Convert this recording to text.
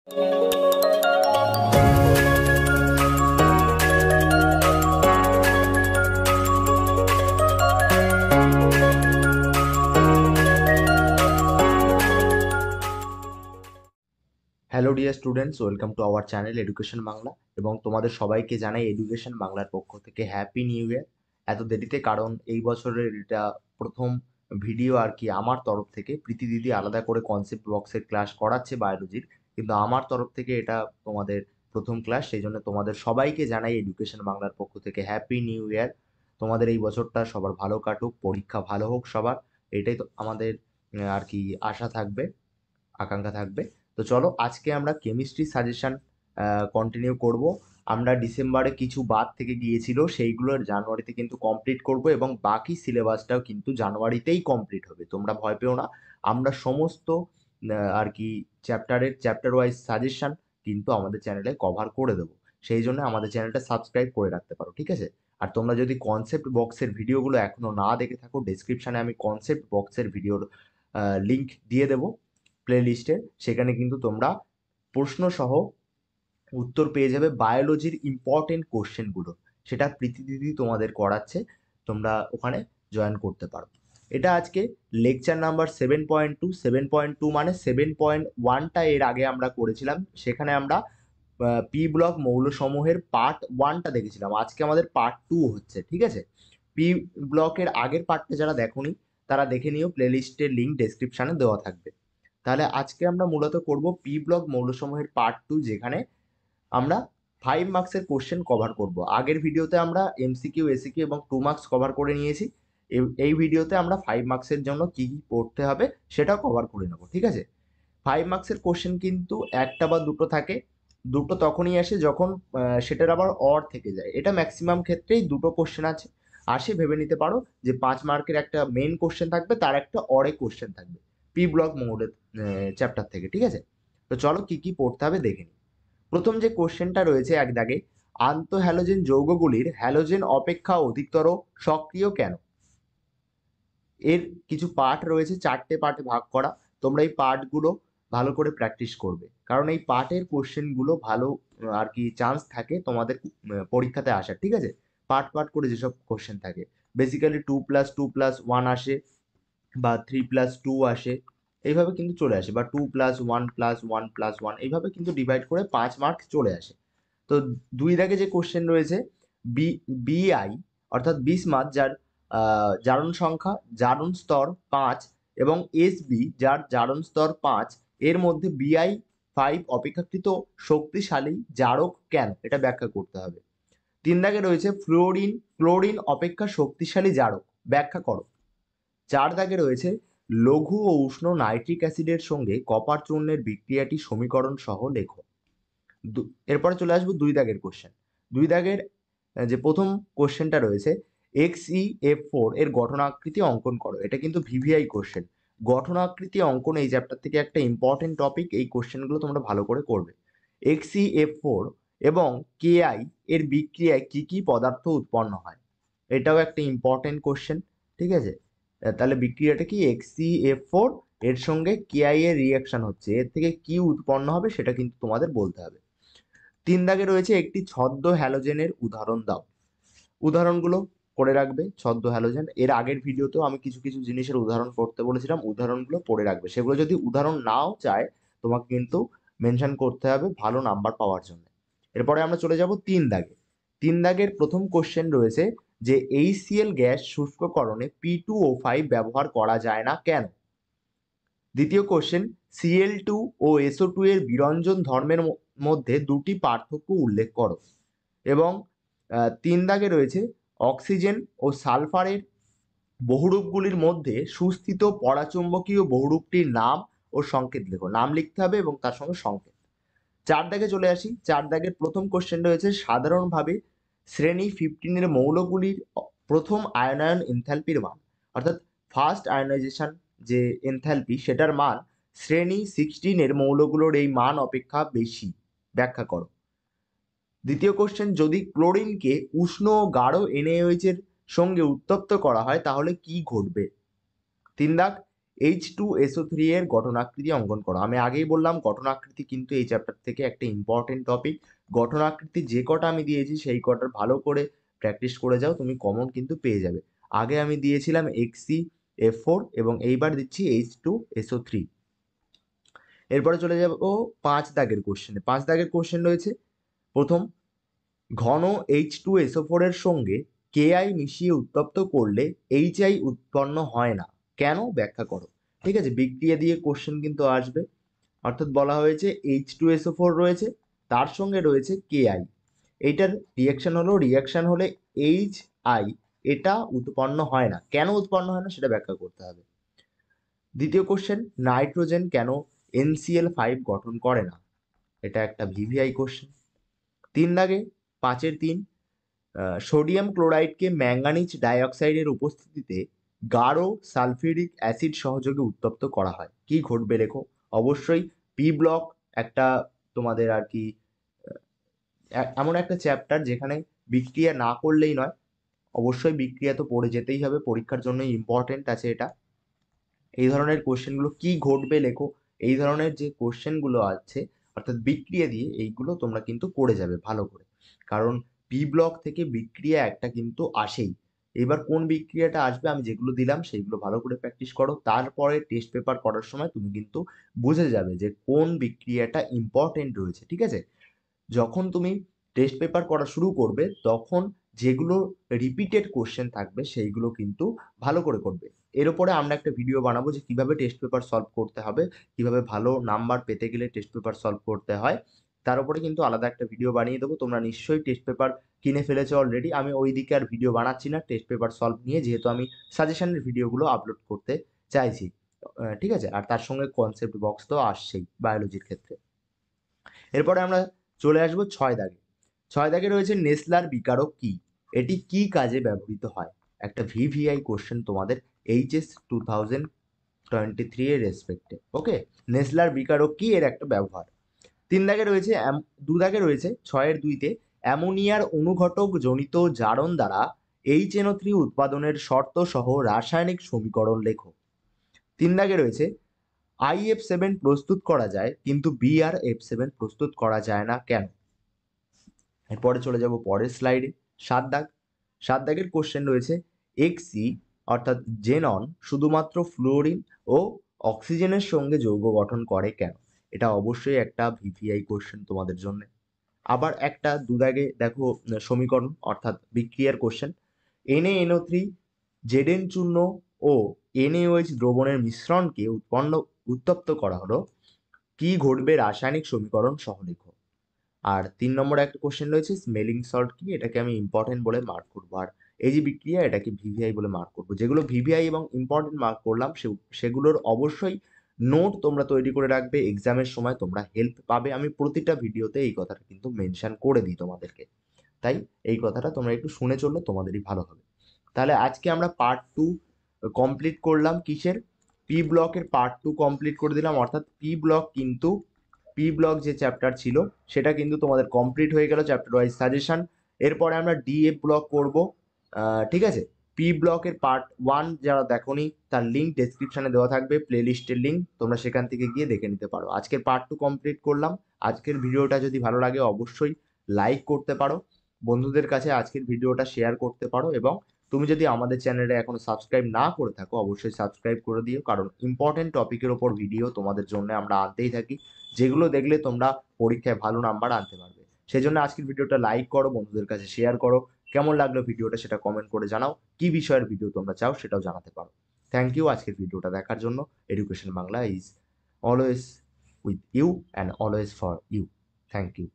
Hello dear students, welcome to our channel education Bangla. এবং তোমাদের সবাইকে জানাই এডুকেশন বাংলার পক্ষ থেকে হ্যাপি নিউ ইয়ার। এত দেরিতে কারণ এই বছরের এটা প্রথম ভিডিও আর কি। আমার তরফ থেকে প্রীতি দিদি আলাদা করে কনসেপ্ট বক্সের ক্লাস করাচ্ছে বায়োলজির, কিন্তু আমার তরফ থেকে এটা তোমাদের প্রথম ক্লাস, সেই জন্য তোমাদের সবাইকে জানাই এডুকেশন বাংলার পক্ষ থেকে হ্যাপি নিউ ইয়ার। তোমাদের এই বছরটা সবার ভালো কাটুক, পরীক্ষা ভালো হোক সবার, এটাই তো আমাদের আর কি আশা থাকবে, আকাঙ্ক্ষা থাকবে। তো চলো আজকে আমরা কেমিস্ট্রি সাজেশন কন্টিনিউ করব। আমরা ডিসেম্বরে কিছু বাদ থেকে গিয়েছিল, সেইগুলো জানুয়ারিতে কিন্তু কমপ্লিট করব এবং বাকি সিলেবাসটাও কিন্তু জানুয়ারিতেই কমপ্লিট হবে, তোমরা ভয় পেও না। আমরা সমস্ত আর কি চ্যাপ্টার ওয়াইজ সাজেশন কিন্তু আমাদের চ্যানেলে কভার করে দেবো, সেই জন্য আমাদের চ্যানেলটা সাবস্ক্রাইব করে রাখতে পারো, ঠিক আছে? আর তোমরা যদি কনসেপ্ট বক্সের ভিডিওগুলো এখনো না দেখে থাকো, ডেসক্রিপশনে আমি কনসেপ্ট বক্সের ভিডিওর লিঙ্ক দিয়ে দেবো প্লে লিস্টে, সেখানে কিন্তু তোমরা প্রশ্ন সহ উত্তর পেয়ে যাবে বায়োলজির ইম্পর্টেন্ট কোশ্চেনগুলো। সেটা প্রীতি দিদি তোমাদের করাচ্ছে, তোমরা ওখানে জয়েন করতে পারো। এটা আজকে লেকচার নাম্বার 7.2 মানে 7.1টা এর আগে আমরা করেছিলাম, সেখানে আমরা পি ব্লক মৌলসমূহের পার্ট 1টা দেখেছিলাম। আজকে আমাদের পার্ট 2 হচ্ছে, ঠিক আছে? পি ব্লকের আগের পার্টটা যারা দেখোনি তারা দেখে নিও, প্লে লিস্টের লিঙ্ক ডেসক্রিপশনে দেওয়া থাকবে। তাহলে আজকে আমরা মূলত করব পি ব্লক মৌলসমূহের পার্ট 2, যেখানে আমরা 5 মার্কসের কোশ্চেন কভার করব। আগের ভিডিওতে আমরা এমসিকিউ, এসিকিউ এবং 2 মার্কস কভার করে নিয়েছি। এই ভিডিওতে আমরা 5 মার্কসের জন্য কি কি পড়তে হবে সেটাও কভার করে নেব, ঠিক আছে? 5 মার্কসের কোশ্চেন কিন্তু একটা বা দুটো থাকে, দুটো তখনই আসে যখন সেটার আবার অর থেকে যায়। এটা ম্যাক্সিমাম ক্ষেত্রেই দুটো কোশ্চেন আসে ভেবে নিতে পারো যে 5 মার্কের একটা মেইন কোশ্চেন থাকবে, তার একটা অরে কোশ্চেন থাকবে পি ব্লক মৌলের চ্যাপ্টার থেকে, ঠিক আছে? তো চলো কি কি পড়তে হবে দেখে নিই। প্রথম যে কোশ্চেনটা রয়েছে এক দাগে, আন্তঃহ্যালোজেন যৌগগুলির হ্যালোজেন অপেক্ষা অধিকতর সক্রিয় কেন? এর কিছু পার্ট রয়েছে, 4টে পার্টে ভাগ করা। তোমরা এই পার্টগুলো ভালো করে প্র্যাকটিস করবে, কারণ এই পার্টের কোশ্চেনগুলো ভালো আর কি চান্স থাকে তোমাদের পরীক্ষাতে আসার, ঠিক আছে? পার্ট করে যেসব কোশ্চেন থাকে, বেসিক্যালি 2+2+1 আসে, বা 3+2 আসে, এইভাবে কিন্তু চলে আসে, বা 2+1+1+1 এইভাবে কিন্তু ডিভাইড করে 5 মার্ক চলে আসে। তো 2 দাগে যে কোশ্চেন রয়েছে, বিআই অর্থাৎ বিসমাথ, যার জারণ সংখ্যা জারণ স্তর 5, এবং এসবি যার জারণ স্তর 5, এর মধ্যে বিআই 5 অপেক্ষাকৃত শক্তিশালী জারক কেন, এটা ব্যাখ্যা করতে হবে। 3 দাগে রয়েছে ক্লোরিন অপেক্ষা শক্তিশালী জারক, ব্যাখ্যা করো। 4 দাগে রয়েছে লঘু ও উষ্ণ নাইট্রিক অ্যাসিডের সঙ্গে কপার চূর্ণের বিক্রিয়াটি সমীকরণ সহ লেখো। এরপরে চলে আসবো 2 দাগের কোশ্চেন। 2 দাগের যে প্রথম কোশ্চেনটা রয়েছে, XeF4 এর গঠনাকৃতি অঙ্কন করো। এটা কিন্তু ভিভিআই কোশ্চেন। গঠনাকৃতি অঙ্কন এই চ্যাপ্টার থেকে একটা ইম্পর্টেন্ট টপিক, এই কোশ্চেনগুলো তোমরা ভালো করে করবে। XeF4 এবং KI এর বিক্রিয়ায় কি কি পদার্থ উৎপন্ন হয়, এটাও একটা ইম্পর্টেন্ট কোশ্চেন, ঠিক আছে? তাহলে বিক্রিয়াটা কি, XeF4 এর সঙ্গে KI এর রিয়াকশন হচ্ছে, এর থেকে কি উৎপন্ন হবে সেটা কিন্তু তোমাদের বলতে হবে। 3 দাগে রয়েছে একটি ছদ্ম হ্যালোজেনের উদাহরণ দাও। উদাহরণগুলো করে রাখবে। ছদ্ম হ্যালোজেন, এর আগের ভিডিওতেও আমি কিছু কিছু জিনিসের উদাহরণ করতে বলেছিলাম, উদাহরণগুলো পড়ে রাখবে। সেগুলো যদি উদাহরণ নাও চায় তোমাকে কিন্তু মেনশন করতে হবে ভালো নাম্বার পাওয়ার জন্য। এরপরে আমরা চলে যাব 3 দাগে। 3 দাগের প্রথম কোশ্চেন রয়েছে যে HCl গ্যাস শুষ্ককরণে P2O5 ব্যবহার করা যায় না কেন? দ্বিতীয় কোশ্চেন, Cl2 ও SO2 এর বিরঞ্জন ধর্মের মধ্যে দুটি পার্থক্য উল্লেখ করো। এবং 3 দাগে রয়েছে অক্সিজেন ও সালফারের বহুরূপগুলির মধ্যে সুস্থিত পরাচুম্বকীয় বহুরূপটির নাম ও সংকেত লেখো। নাম লিখতে হবে এবং তার সঙ্গে সংকেত। 4 দাগে চলে আসি। 4 দাগের প্রথম কোশ্চেন রয়েছে, সাধারণভাবে শ্রেণী 15 এর মৌলগুলির প্রথম আয়নায়ন এনথালপির মান, অর্থাৎ ফার্স্ট আয়নাইজেশন যে এনথালপি সেটার মান শ্রেণী 16 এর মৌলগুলোর এই মান অপেক্ষা বেশি, ব্যাখ্যা করো। দ্বিতীয় কোশ্চেন, যদি ক্লোরিনকে উষ্ণ ও গাঢ় NaOH এর সঙ্গে উত্তপ্ত করা হয় তাহলে কি ঘটবে? 3 দাগ, H2SO3 এর গঠনাকৃতি অঙ্কন করো। আমি আগেই বললাম গঠনাকৃতি কিন্তু এই চ্যাপ্টার থেকে একটা ইম্পর্টেন্ট টপিক। গঠনাকৃতি যে কটা আমি দিয়েছি সেই কটার ভালো করে প্র্যাকটিস করে যাও, তুমি কমন কিন্তু পেয়ে যাবে। আগে আমি দিয়েছিলাম HCF4 এবং এইবার দিচ্ছি H2SO3। এরপরে চলে যাব 5 দাগের কোশ্চেনে। 5 দাগের কোশ্চেন রয়েছে প্রথম, ঘন H2SO4 এর সঙ্গে KI মিশিয়ে উত্তপ্ত করলে HI উৎপন্ন হয় না, কেন? ব্যাখ্যা করো। ঠিক আছে, বিক্রিয়া দিয়ে কোশ্চেন কিন্তু আসবে। অর্থাৎ বলা হয়েছে H2SO4 রয়েছে, তার সঙ্গে রয়েছে KI, এইটার রিয়াকশন হলে HI এটা উৎপন্ন হয় না, কেন উৎপন্ন হয় না সেটা ব্যাখ্যা করতে হবে। দ্বিতীয় কোশ্চেন, নাইট্রোজেন কেন NCl5 গঠন করে না? এটা একটা ভিভিআই কোশ্চেন। 3 দাগে 5-3, সোডিয়াম ক্লোরাইডকে ম্যাঙ্গানিজ ডাইঅক্সাইডের উপস্থিতিতে গাঢ় সালফিউরিক অ্যাসিড সহযোগে উত্তপ্ত করা হয়, কি ঘটবে লেখো। অবশ্যই পি ব্লক একটা তোমাদের আর কি এমন একটা চ্যাপ্টার যেখানে বিক্রিয়া না করলেই নয়, অবশ্যই বিক্রিয়া তো পড়ে যেতেই হবে, পরীক্ষার জন্য ইম্পর্টেন্ট আছে এটা। এই ধরনের কোশ্চেনগুলো কি ঘটবে লেখো, এই ধরনের যে কোশ্চেনগুলো আছে অর্থাৎ বিক্রিয়া দিয়ে এইগুলো তোমরা কিন্তু করে যাবে ভালো করে, কারণ পি ব্লক থেকে বিক্রিয়া একটা কিন্তু আসেই। এবার কোন বিক্রিয়াটা আসবে আমি যেগুলো দিলাম সেইগুলো ভালো করে প্র্যাকটিস করো, তারপরে টেস্ট পেপার করার সময় তুমি কিন্তু বুঝে যাবে যে কোন বিক্রিয়াটা ইম্পর্টেন্ট রয়েছে। ঠিক আছে, যখন তুমি টেস্ট পেপার করা শুরু করবে তখন যেগুলো রিপিটেড কোশ্চেন থাকবে সেইগুলো কিন্তু ভালো করে করবে। এর উপরে আমরা একটা ভিডিও বানাবো যে কিভাবে টেস্ট পেপার সলভ করতে হবে, কিভাবে ভালো নাম্বার পেতে গেলে টেস্ট পেপার সলভ করতে হয়, তার উপরে কিন্তু আলাদা একটা ভিডিও বানিয়ে দেবো। তোমরা নিশ্চয়ই টেস্ট পেপার কিনে ফেলেছো অলরেডি, আমি ওই দিকে আর ভিডিও বানাচ্ছি না টেস্ট পেপার সলভ নিয়ে, যেহেতু আমি সাজেশনের ভিডিওগুলো আপলোড করতে চাইছি। ঠিক আছে, আর তার সঙ্গে কনসেপ্ট বক্স তো আসছেই বায়োলজির ক্ষেত্রে। এরপরে আমরা চলে আসবো 6 দাগে। 6 দাগে রয়েছে নেসলার বিকারক কি, এটি কি কাজে ব্যবহৃত হয়? একটা ভিভিআই কোশ্চেন তোমাদের HS 2023 এর রেসপেক্টে। ওকে, নেসলার বিকারক কি, এর একটা ব্যবহার। 3 দাগে রয়েছে 2 দাগে রয়েছে 6-2তে অ্যামোনিয়ার অনুঘটক জনিত জারণ দ্বারা HNO3 উৎপাদনের শর্ত সহ রাসায়নিক সমীকরণ লেখো। 3 দাগে রয়েছে IF7 প্রস্তুত করা যায় কিন্তু BRF7 প্রস্তুত করা যায় না, কেন? এরপরে চলে যাব পরের স্লাইডে। 7 দাগ। 7 দাগের কোশ্চেন রয়েছে এক্সি অর্থাৎ জেনন শুধুমাত্র ফ্লুরিন ও অক্সিজেনের সঙ্গে যৌগ গঠন করে কেন? এটা অবশ্যই একটা ভিভিআই কোশ্চেন তোমাদের জন্য। আবার একটা 2 দাগে দেখো সমীকরণ অর্থাৎ বিক্রিয়ার কোশ্চেন, NaNO3 জেডেন চূর্ণ ও NaOH দ্রবণের মিশ্রণকে উত্তপ্ত করা হলো, কি ঘটবে রাসায়নিক সমীকরণ সহ লেখো। আর 3 নম্বরে একটা কোশ্চেন রয়েছে স্মেলিং সল্ট কি, এটাকে আমি ইম্পর্টেন্ট বলে মার্ক করবো, আর এই যে বিক্রিয়া এটাকে ভিভিআই বলে মার্ক করবো। যেগুলো ভিভিআই এবং ইম্পর্টেন্ট মার্ক করলাম সেগুলোর অবশ্যই নোট তোমরা তৈরি করে রাখবে, এক্সামের সময় তোমরা হেল্প পাবে। আমি প্রতিটা ভিডিওতে এই কথাটা কিন্তু মেনশন করে দিই তোমাদেরকে, তাই এই কথাটা তোমরা একটু শুনে চললে তোমাদেরই ভালো হবে। তাহলে আজকে আমরা পার্ট 2 কমপ্লিট করলাম, কিসের? পি ব্লকের পার্ট 2 কমপ্লিট করে দিলাম, অর্থাৎ পি ব্লক যে চ্যাপ্টার ছিল সেটা কিন্তু তোমাদের কমপ্লিট হয়ে গেল, চ্যাপ্টার ওয়াইজ সাজেশন। এরপরে আমরা ডিএফ ব্লক করব। ঠিক আছে, পি ব্লকের পার্ট 1 যারা দেখোনি তার লিঙ্ক ডেসক্রিপশনে দেওয়া থাকবে, প্লে লিস্টের লিঙ্ক, তোমরা সেখান থেকে গিয়ে দেখে নিতে পারো। আজকের পার্ট 2 কমপ্লিট করলাম। আজকের ভিডিওটা যদি ভালো লাগে অবশ্যই লাইক করতে পারো, বন্ধুদের কাছে আজকের ভিডিওটা শেয়ার করতে পারো, এবং তুমি যদি আমাদের চ্যানেলে এখনো সাবস্ক্রাইব না করে থাকো অবশ্যই সাবস্ক্রাইব করে দিও, কারণ ইম্পর্টেন্ট টপিকের ওপর ভিডিও তোমাদের জন্য আমরা আনতেই থাকি, যেগুলো দেখলে তোমরা পরীক্ষায় ভালো নাম্বার আনতে পারবে। সেই জন্য আজকের ভিডিওটা লাইক করো, বন্ধুদের কাছে শেয়ার করো, কেমন লাগলো ভিডিওটা সেটা কমেন্ট করে জানাও, কি বিষয়ের ভিডিও তোমরা চাও সেটাও জানাতে পারো। থ্যাংক ইউ আজকের ভিডিওটা দেখার জন্য। Education Bangla is always with you and always for you. Thank you.